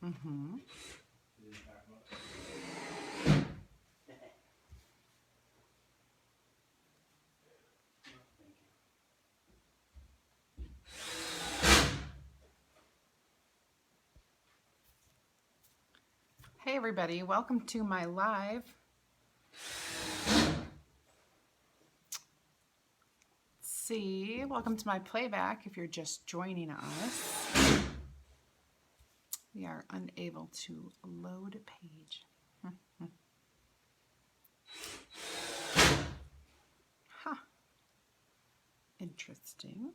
Mm-hmm. Hey everybody, welcome to my live. Welcome to my playback if you're just joining us. We are unable to load a page. Huh. Interesting.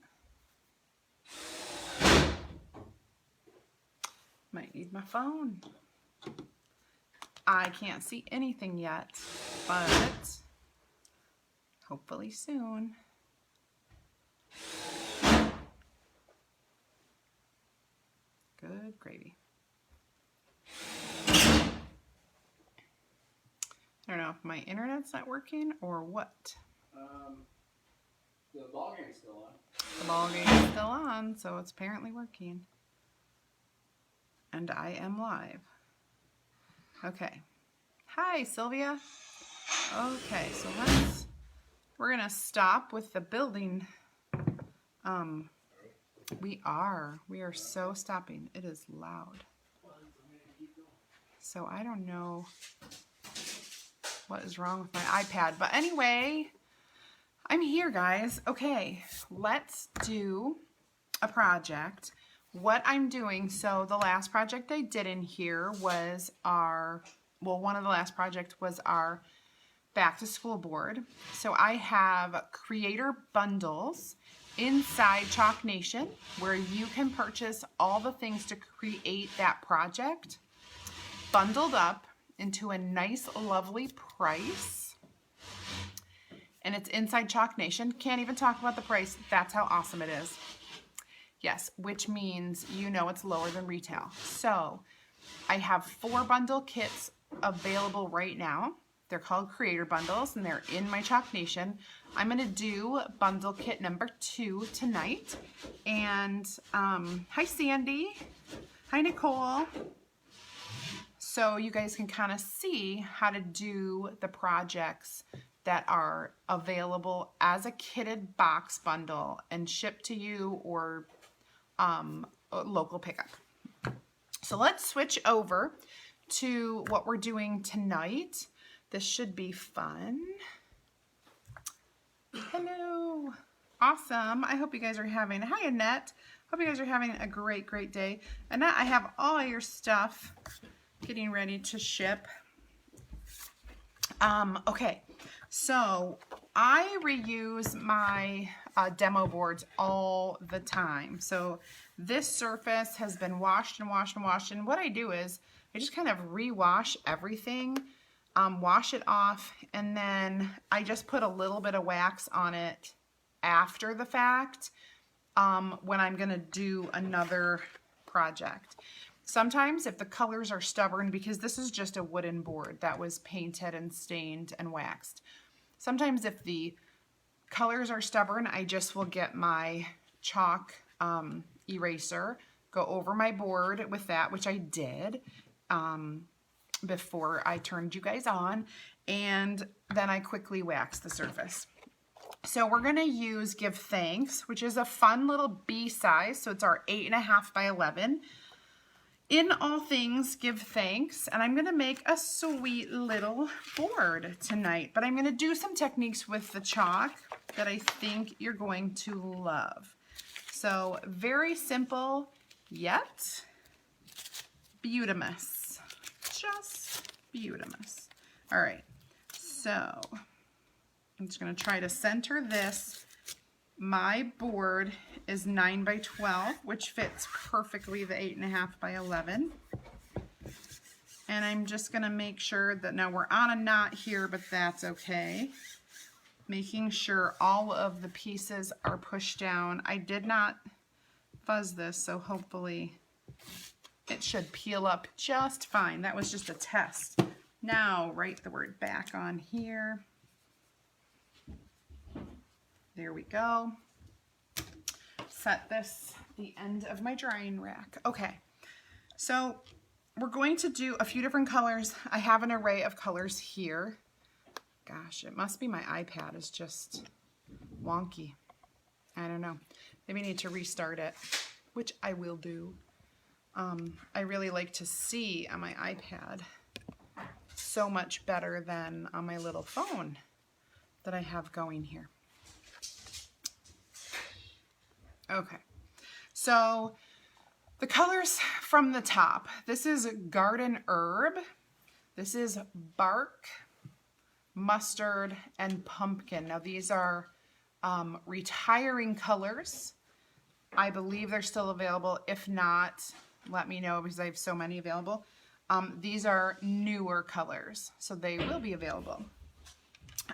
Might need my phone. I can't see anything yet, but hopefully soon. Good gravy. I don't know if my internet's not working or what. The ball game's still on. The ball game's still on, so it's apparently working. And I am live. Okay. Hi, Sylvia. Okay, so we're gonna stop with the building. We are so stopping. It is loud. So I don't know what is wrong with my iPad, but anyway, I'm here, guys. Okay, let's do a project. What I'm doing, so the last project I did in here was one of the last projects was our back to school board. So I have creator bundles inside Chalk Nation where you can purchase all the things to create that project bundled up into a nice, lovely price. And it's inside Chalk Nation. Can't even talk about the price. That's how awesome it is. Yes, which means you know it's lower than retail. So I have 4 bundle kits available right now. They're called creator bundles and they're in my Chalk Nation. I'm gonna do bundle kit number 2 tonight. And hi Sandy, hi Nicole. So you guys can kind of see how to do the projects that are available as a kitted box bundle and shipped to you or local pickup. So let's switch over to what we're doing tonight. This should be fun. Hello. Awesome. I hope you guys are having, hi Annette. Hope you guys are having a great, great day. Annette, I have all your stuff getting ready to ship. Okay, so I reuse my demo boards all the time. So this surface has been washed and washed and washed. And what I do is I just kind of rewash everything, wash it off, and then I just put a little bit of wax on it after the fact when I'm gonna do another project. Sometimes if the colors are stubborn, because this is just a wooden board that was painted and stained and waxed. Sometimes if the colors are stubborn, I just will get my chalk eraser, go over my board with that, which I did before I turned you guys on, and then I quickly wax the surface. So we're gonna use Give Thanks, which is a fun little B size, so it's our 8.5 by 11. In all things, give thanks, and I'm gonna make a sweet little board tonight, but I'm gonna do some techniques with the chalk that I think you're going to love. So very simple, yet beautimous, just beautimous. All right, so I'm just gonna try to center this. My board is 9 by 12, which fits perfectly the 8.5 by 11. And I'm just gonna make sure that now we're on a knot here, but that's okay. Making sure all of the pieces are pushed down. I did not fuzz this, so hopefully it should peel up just fine. That was just a test. Now write the word back on here. There we go. Set this the end of my drying rack. Okay, so we're going to do a few different colors. I have an array of colors here. Gosh, it must be my iPad is just wonky. I don't know. Maybe I need to restart it, which I will do. I really like to see on my iPad so much better than on my little phone that I have going here. Okay, so the colors from the top. This is Garden Herb. This is Bark, Mustard, and Pumpkin. Now these are retiring colors. I believe they're still available. If not, let me know because I have so many available. These are newer colors, so they will be available.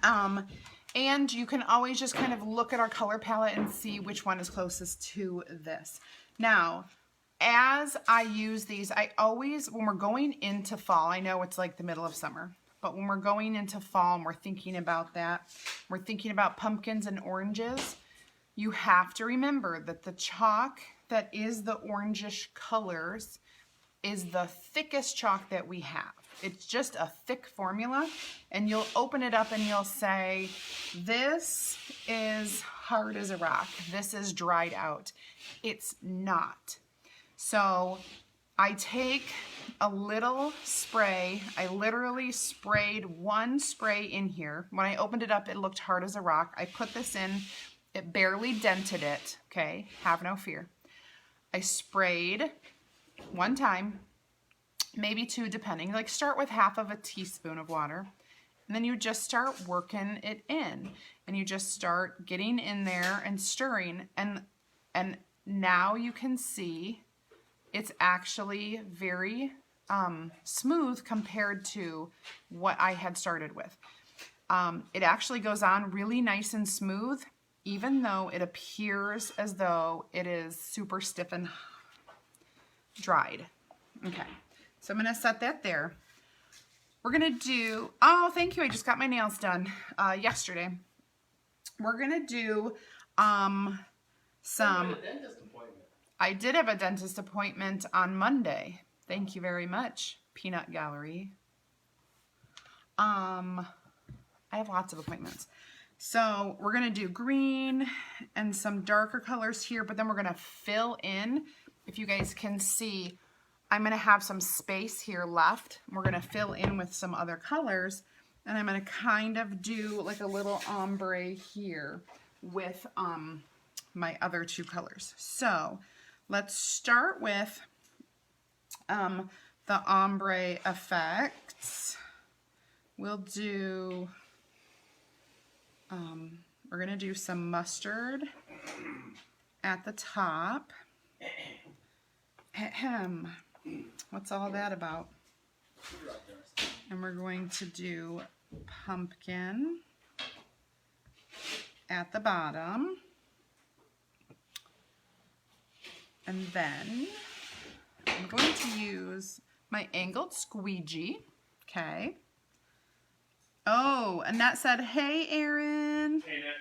And you can always just kind of look at our color palette and see which one is closest to this. Now, as I use these, I always, when we're going into fall, I know it's like the middle of summer, but when we're going into fall and we're thinking about that, we're thinking about pumpkins and oranges, you have to remember that the chalk that is the orangish colors is the thickest chalk that we have. It's just a thick formula, and you'll open it up and you'll say, this is hard as a rock. This is dried out. It's not. So I take a little spray. I literally sprayed one spray in here. When I opened it up, it looked hard as a rock. I put this in. It barely dented it. Okay, have no fear. I sprayed one time, maybe two depending. Like start with half of a teaspoon of water, and then you just start working it in, and you just start getting in there and stirring, and now you can see it's actually very smooth compared to what I had started with. It actually goes on really nice and smooth, even though it appears as though it is super stiff and dried. Okay, so I'm gonna set that there. We're gonna do, oh, thank you, I just got my nails done yesterday. We're gonna do some, I did have a dentist appointment on Monday. Thank you very much, Peanut Gallery. I have lots of appointments. So we're gonna do green and some darker colors here, but then we're gonna fill in. If you guys can see, I'm gonna have some space here left. We're gonna fill in with some other colors, and I'm gonna kind of do like a little ombre here with my other two colors. So let's start with the ombre effects. We'll do, we're gonna do some mustard at the top. Ahem. What's all that about? And we're going to do pumpkin at the bottom. And then I'm going to use my angled squeegee. Okay. Oh, Annette said, hey, Erin. Hey, Annette.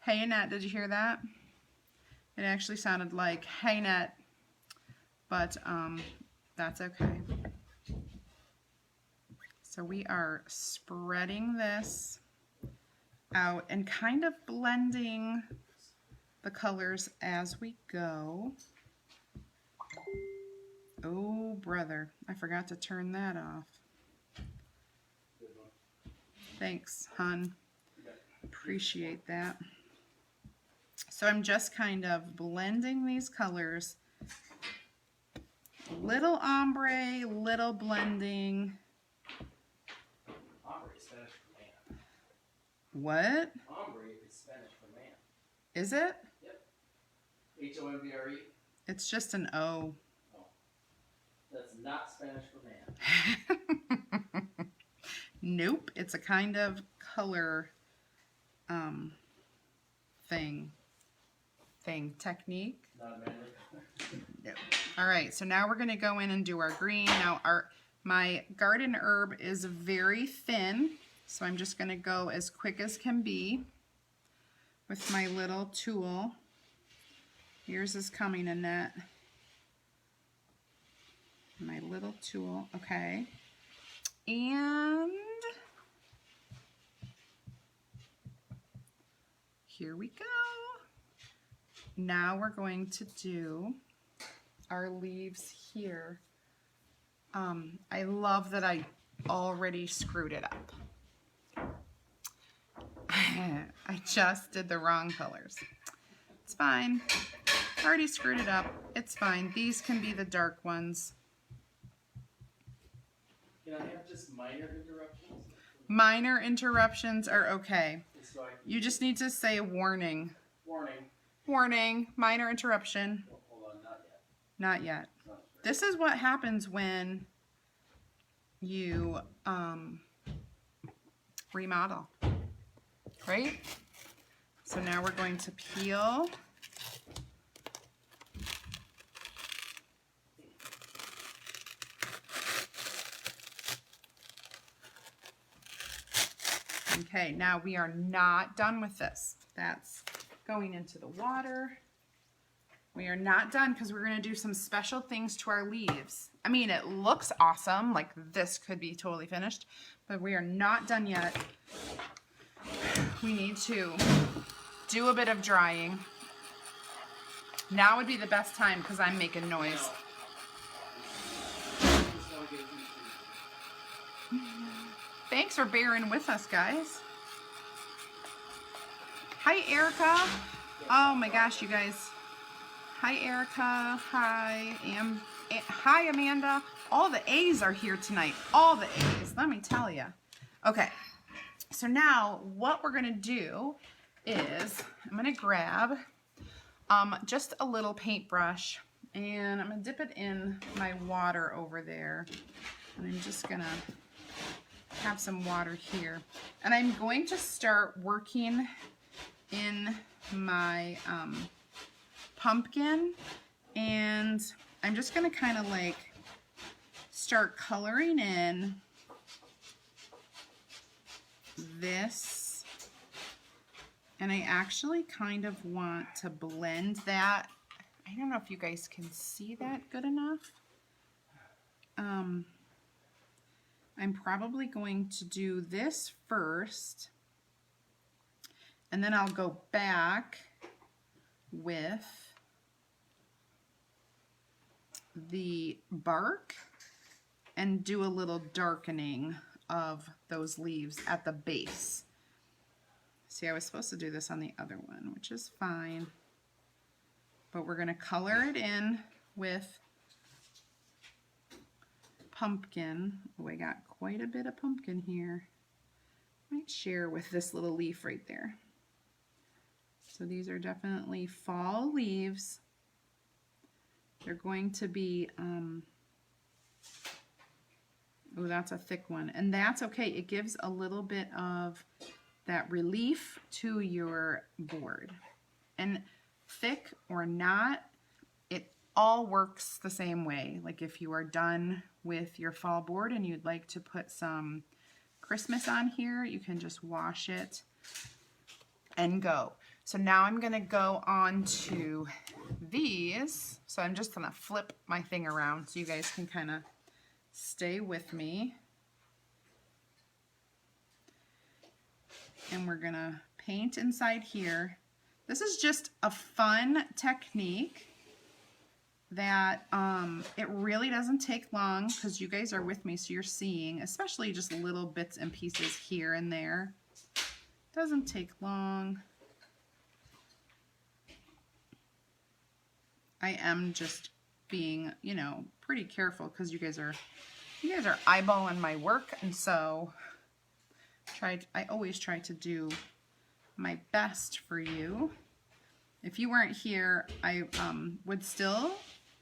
Hey, Annette, did you hear that? It actually sounded like, hey, Annette, but that's okay. So we are spreading this out and kind of blending the colors as we go. Oh, brother, I forgot to turn that off. Thanks, hon. Appreciate that. So I'm just kind of blending these colors. Little ombre, little blending. Ombre is Spanish for man. What? Ombre is Spanish for man. Is it? Yep. H-O-M-B-R-E. It's just an O. Oh. That's not Spanish for man. Nope, it's a kind of color technique. Not manly. No. All right, so now we're going to go in and do our green. Now my garden herb is very thin, so I'm just going to go as quick as can be with my little tool. Yours is coming, Annette. My little tool, okay. And here we go. Now we're going to do our leaves here. I love that I already screwed it up. I just did the wrong colors. It's fine. Already screwed it up. It's fine. These can be the dark ones. Can I have just minor interruptions? Minor interruptions are okay. So You just need to say warning. warning. Warning, minor interruption. Oh, hold on, not yet. Not yet. Not sure. This is what happens when you remodel, right? So now we're going to peel. Okay, now we are not done with this. That's going into the water. We are not done because we're going to do some special things to our leaves. I mean, it looks awesome, like this could be totally finished, but we are not done yet. We need to do a bit of drying. Now would be the best time because I'm making noise. Thanks for bearing with us, guys. Hi, Erica. Oh my gosh, you guys. Hi, Erica. Hi, hi, Amanda. All the A's are here tonight. All the A's, let me tell you. Okay, so now what we're gonna do is I'm gonna grab just a little paintbrush and I'm gonna dip it in my water over there. And I'm just gonna have some water here. And I'm going to start working in my pumpkin, and I'm just gonna kind of like start coloring in this, and I actually kind of want to blend that. I don't know if you guys can see that good enough. I'm probably going to do this first, and then I'll go back with the bark and do a little darkening of those leaves at the base. See, I was supposed to do this on the other one, which is fine, but we're going to color it in with pumpkin. Oh, I got quite a bit of pumpkin here. Might share with this little leaf right there. So these are definitely fall leaves. They're going to be, oh, that's a thick one. And that's okay. It gives a little bit of that relief to your board. And thick or not, it all works the same way. Like if you are done with your fall board and you'd like to put some Christmas on here, you can just wash it and go. So now I'm going to go on to these. So I'm just going to flip my thing around so you guys can kind of stay with me. And we're going to paint inside here. This is just a fun technique that it really doesn't take long because you guys are with me, so you're seeing, especially just little bits and pieces here and there. Doesn't take long. I am just being, you know, pretty careful because you guys are eyeballing my work, and so I always try to do my best for you. If you weren't here, I would still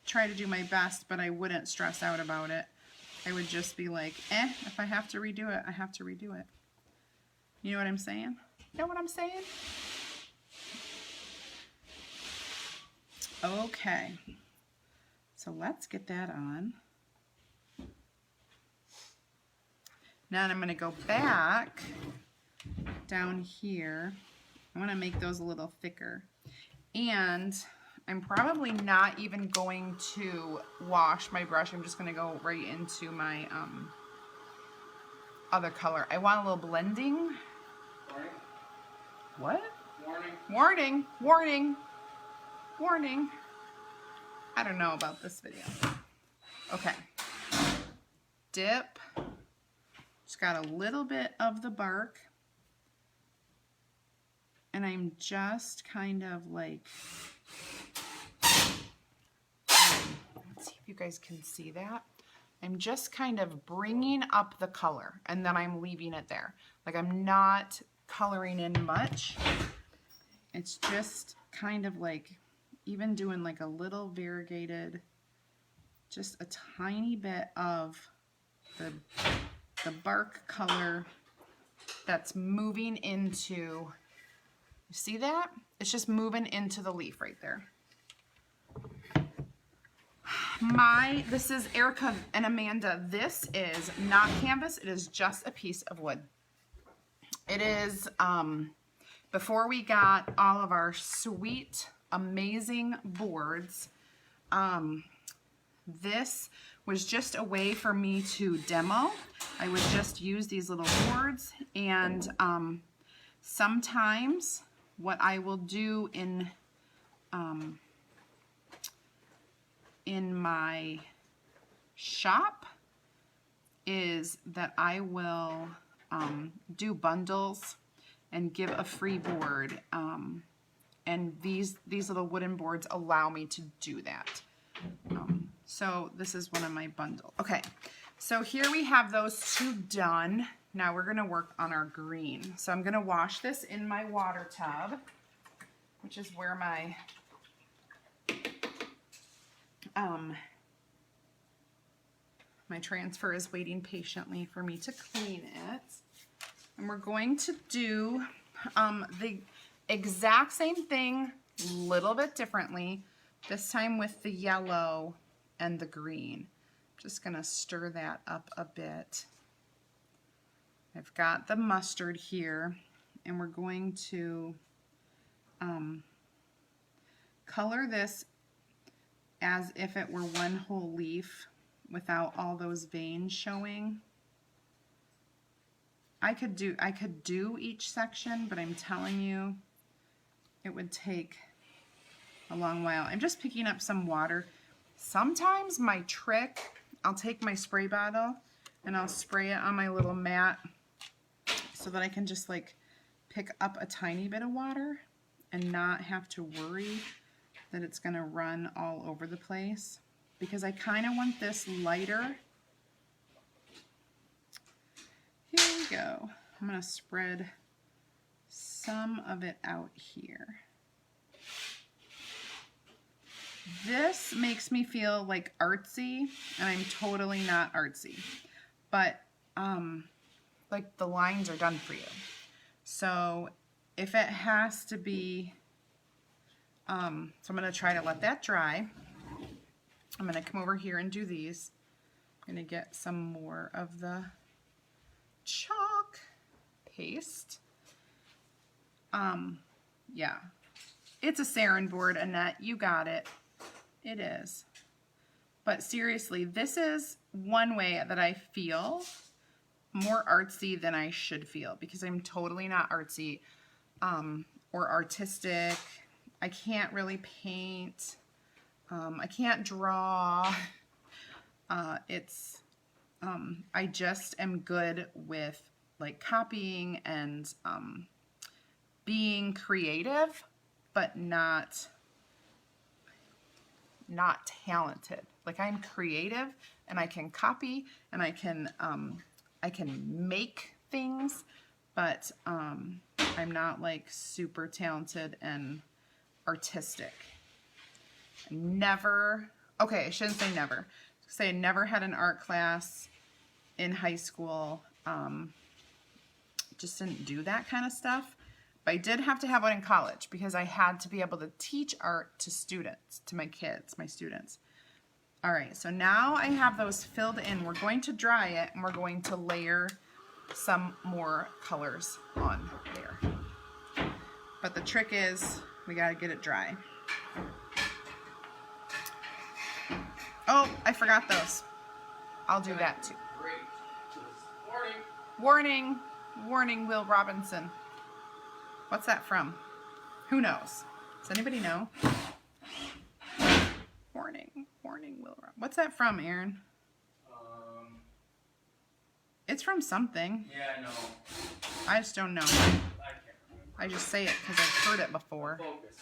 try to do my best, but I wouldn't stress out about it. I would just be like, if I have to redo it, I have to redo it. You know what I'm saying? You know what I'm saying? Okay, so let's get that on. Now I'm going to go back down here. I want to make those a little thicker. And I'm probably not even going to wash my brush. I'm just going to go right into my other color. I want a little blending. Warning. What? Warning. Warning. Warning. Warning. I don't know about this video. Okay. Dip. Just got a little bit of the bark. And I'm just kind of like, let's see if you guys can see that. I'm just kind of bringing up the color and then I'm leaving it there. Like I'm not coloring in much. It's just kind of like even doing like a little variegated, just a tiny bit of the bark color that's moving into, you see that? It's just moving into the leaf right there. This is Erica and Amanda. This is not canvas. It is just a piece of wood. It is, before we got all of our sweet, amazing boards, this was just a way for me to demo. I would just use these little boards, and sometimes what I will do in my shop is that I will do bundles and give a free board, and these little wooden boards allow me to do that. So this is one of my bundles. Okay, so here we have those two done. Now we're gonna work on our green. So I'm gonna wash this in my water tub, which is where my my transfer is waiting patiently for me to clean it. And we're going to do the exact same thing, a little bit differently, this time with the yellow and the green. Just gonna stir that up a bit. I've got the mustard here, and we're going to color this as if it were one whole leaf without all those veins showing. I could do each section, but I'm telling you, it would take a long while. I'm just picking up some water. Sometimes my trick, I'll take my spray bottle and I'll spray it on my little mat so that I can just like pick up a tiny bit of water and not have to worry that it's gonna run all over the place, because I kind of want this lighter. Here we go. I'm gonna spread some of it out here. This makes me feel like artsy, and I'm totally not artsy, but like the lines are done for you. So if it has to be, so I'm gonna try to let that dry. I'm gonna come over here and do these. I'm gonna get some more of the chalk paste. Yeah, it's a sarin board, Annette, you got it. It is. But seriously, this is one way that I feel more artsy than I should feel, because I'm totally not artsy or artistic. I can't really paint. I can't draw. I just am good with like copying and being creative, but not talented. Like I'm creative and I can copy and I can make things, but I'm not like super talented and artistic. Never, okay, I shouldn't say never. Say I never had an art class in high school. Just didn't do that kind of stuff. But I did have to have one in college because I had to be able to teach art to students, to my kids, my students. All right, so now I have those filled in. We're going to dry it and we're going to layer some more colors on there. But the trick is we gotta get it dry. Oh, I forgot those. I'll do that too. Great. Warning. Warning. Warning, Will Robinson. What's that from? Who knows? Does anybody know? Warning. Warning, Will Robinson. What's that from, Aaron? It's from something. Yeah, I know. I just don't know. I can't remember. I just say it because I've heard it before. Focus.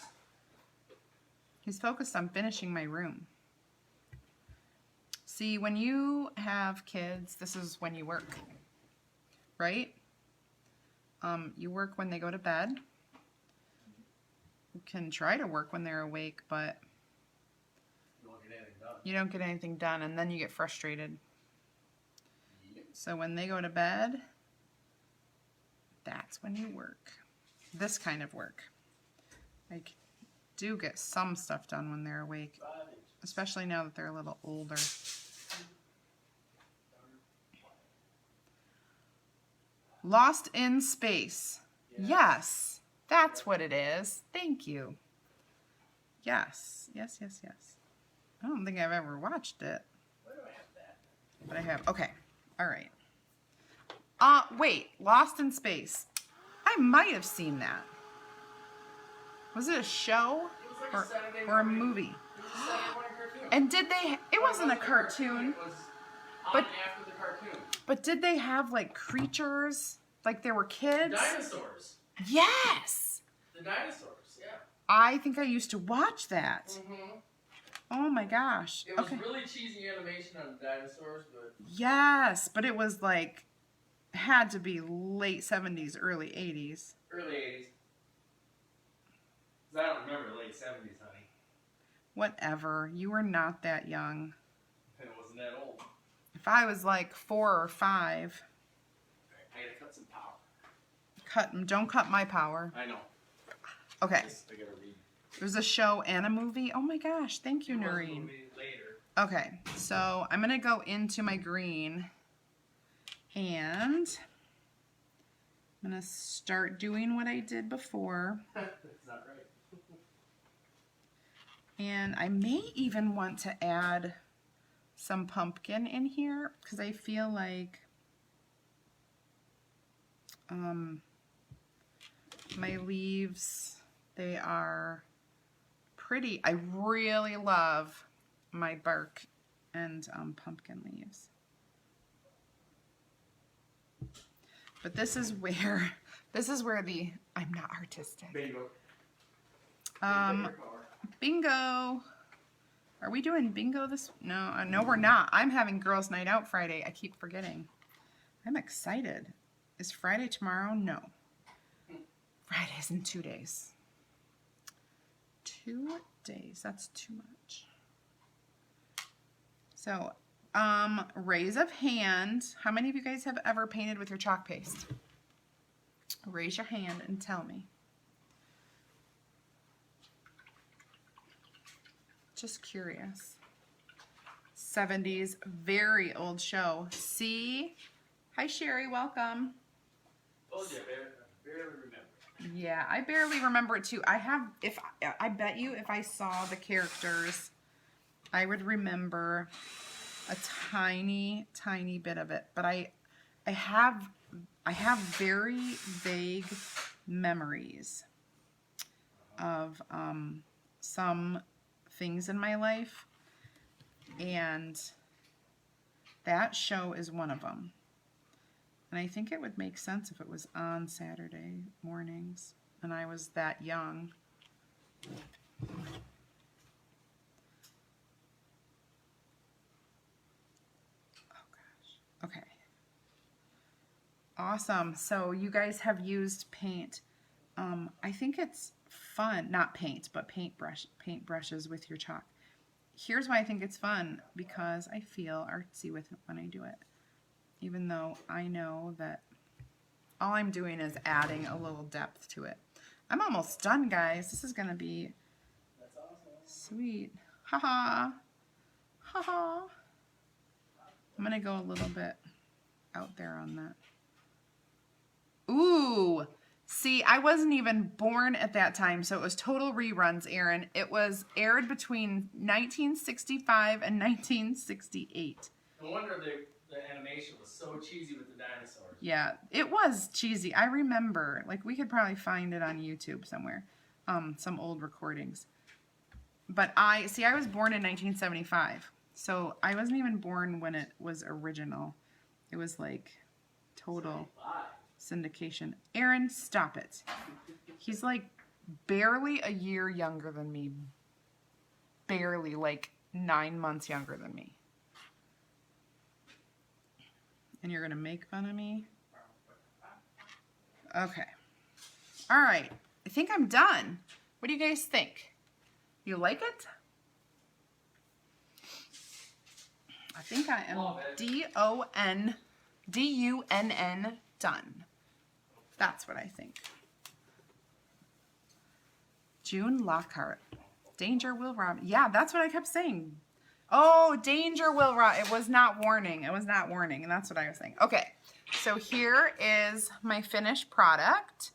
He's focused on finishing my room. See, when you have kids, this is when you work, right? You work when they go to bed. You can try to work when they're awake, but You won't get anything done. you don't get anything done, and then you get frustrated. So when they go to bed, that's when you work. This kind of work. I do get some stuff done when they're awake, especially now that they're a little older. Lost in Space. Yes, that's what it is. Thank you. Yes, yes, yes, yes. I don't think I've ever watched it. Why do I have that? But I have. Okay. All right. Wait. Lost in Space. I might have seen that. Was it a show It was like a Saturday or a morning- movie? It was a Saturday morning cartoon. And did they? It wasn't a cartoon. It was on But- after the cartoon. But did they have like creatures? Like there were kids? Dinosaurs. Yes. The dinosaurs. Yeah. I think I used to watch that. Mm-hmm. Oh my gosh. It was Okay. really cheesy animation on the dinosaurs, but Yes, but it was like had to be late 70s, early 80s. early 80s. 'Cause I don't remember late 70s, honey. Whatever. You were not that young. And it wasn't that old. If I was like 4 or 5, I gotta cut some power. don't cut my power. I know. Okay. I gotta read. There's a show and a movie. Oh my gosh. Thank you, It was a Noreen. movie later. Okay. So I'm going to go into my green and I'm going to start doing what I did before. That's not right. And I may even want to add some pumpkin in here because I feel like my leaves, they are pretty. I really love my bark and pumpkin leaves. But this is where the I'm not artistic. Bingo. Bingo. Are we doing bingo this? No, no, we're not. I'm having girls' night out Friday. I keep forgetting. I'm excited. Is Friday tomorrow? No. Friday's in 2 days. 2 days. That's too much. So, raise of hand. How many of you guys have ever painted with your chalk paste? Raise your hand and tell me. Just curious. 70s, very old show. See? Hi, Sherry. Welcome. Told you, I barely remember. Yeah, I barely remember it too. I bet you if I saw the characters, I would remember a tiny, tiny bit of it. But I have very vague memories of some things in my life, and that show is one of them. And I think it would make sense if it was on Saturday mornings and I was that young. Oh gosh. Okay. Awesome. So you guys have used paint. I think it's fun, not paint, but paint brushes with your chalk. Here's why I think it's fun, because I feel artsy with it when I do it. Even though I know that all I'm doing is adding a little depth to it. I'm almost done, guys. This is going to be That's awesome. sweet. Haha. Haha. I'm going to go a little bit out there on that. Ooh, See, I wasn't even born at that time, so it was total reruns, Aaron. It was aired between 1965 and 1968. No wonder the animation was so cheesy with the dinosaurs. Yeah, it was cheesy. I remember. Like, we could probably find it on YouTube somewhere. Some old recordings. But I was born in 1975. So I wasn't even born when it was original. It was like total syndication. Aaron, stop it. He's like barely a year younger than me. Barely, like 9 months younger than me. And you're going to make fun of me? Okay. All right. I think I'm done. What do you guys think? You like it? I think I am D-U-N-N done. That's what I think. June Lockhart. Danger will rob. Yeah, that's what I kept saying. Oh, danger will rob. It was not warning. It was not warning. And that's what I was saying. Okay. So here is my finished product.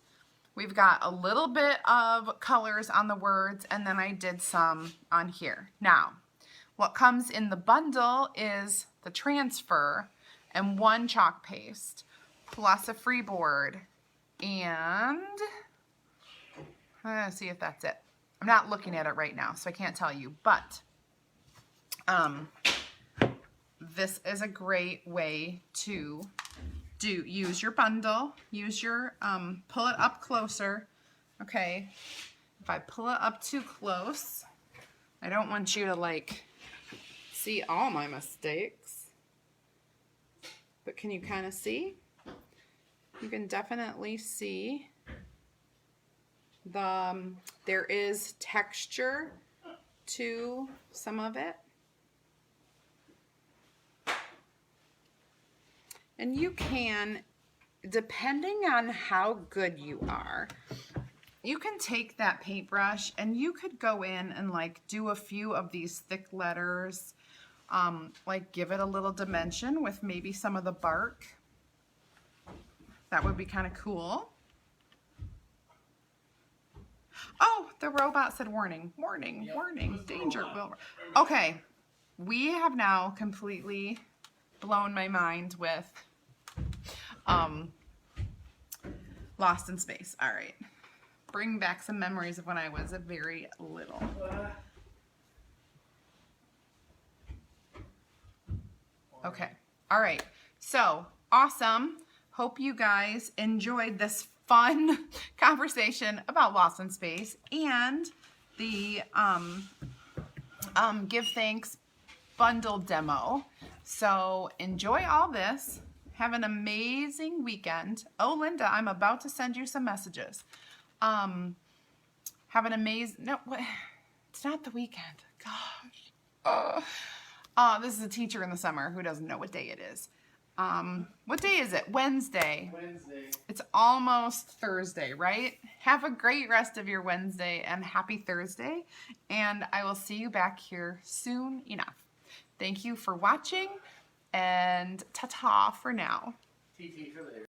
We've got a little bit of colors on the words, and then I did some on here. Now, what comes in the bundle is the transfer and 1 chalk paste, plus a free board, and let's see if that's it. I'm not looking at it right now, so I can't tell you, but this is a great way to use your bundle, use your, pull it up closer, okay? If I pull it up too close, I don't want you to like see all my mistakes, but can you kind of see? You can definitely see there is texture to some of it. And you can, depending on how good you are, you can take that paintbrush and you could go in and like do a few of these thick letters, like give it a little dimension with maybe some of the bark. That would be kind of cool. Oh, the robot said warning, warning, warning, danger will. Okay, we have now completely blown my mind with Lost in Space. All right, bring back some memories of when I was a very little. Okay, all right, so awesome. Hope you guys enjoyed this fun conversation about Lost in Space and the Give Thanks bundle demo. So enjoy all this. Have an amazing weekend. Oh, Linda, I'm about to send you some messages. Have an amazing, no, it's not the weekend. Gosh. This is a teacher in the summer who doesn't know what day it is. What day is it? Wednesday. Wednesday. It's almost Thursday, right? Have a great rest of your Wednesday and happy Thursday. And I will see you back here soon enough. Thank you for watching and ta-ta for now. TT for later.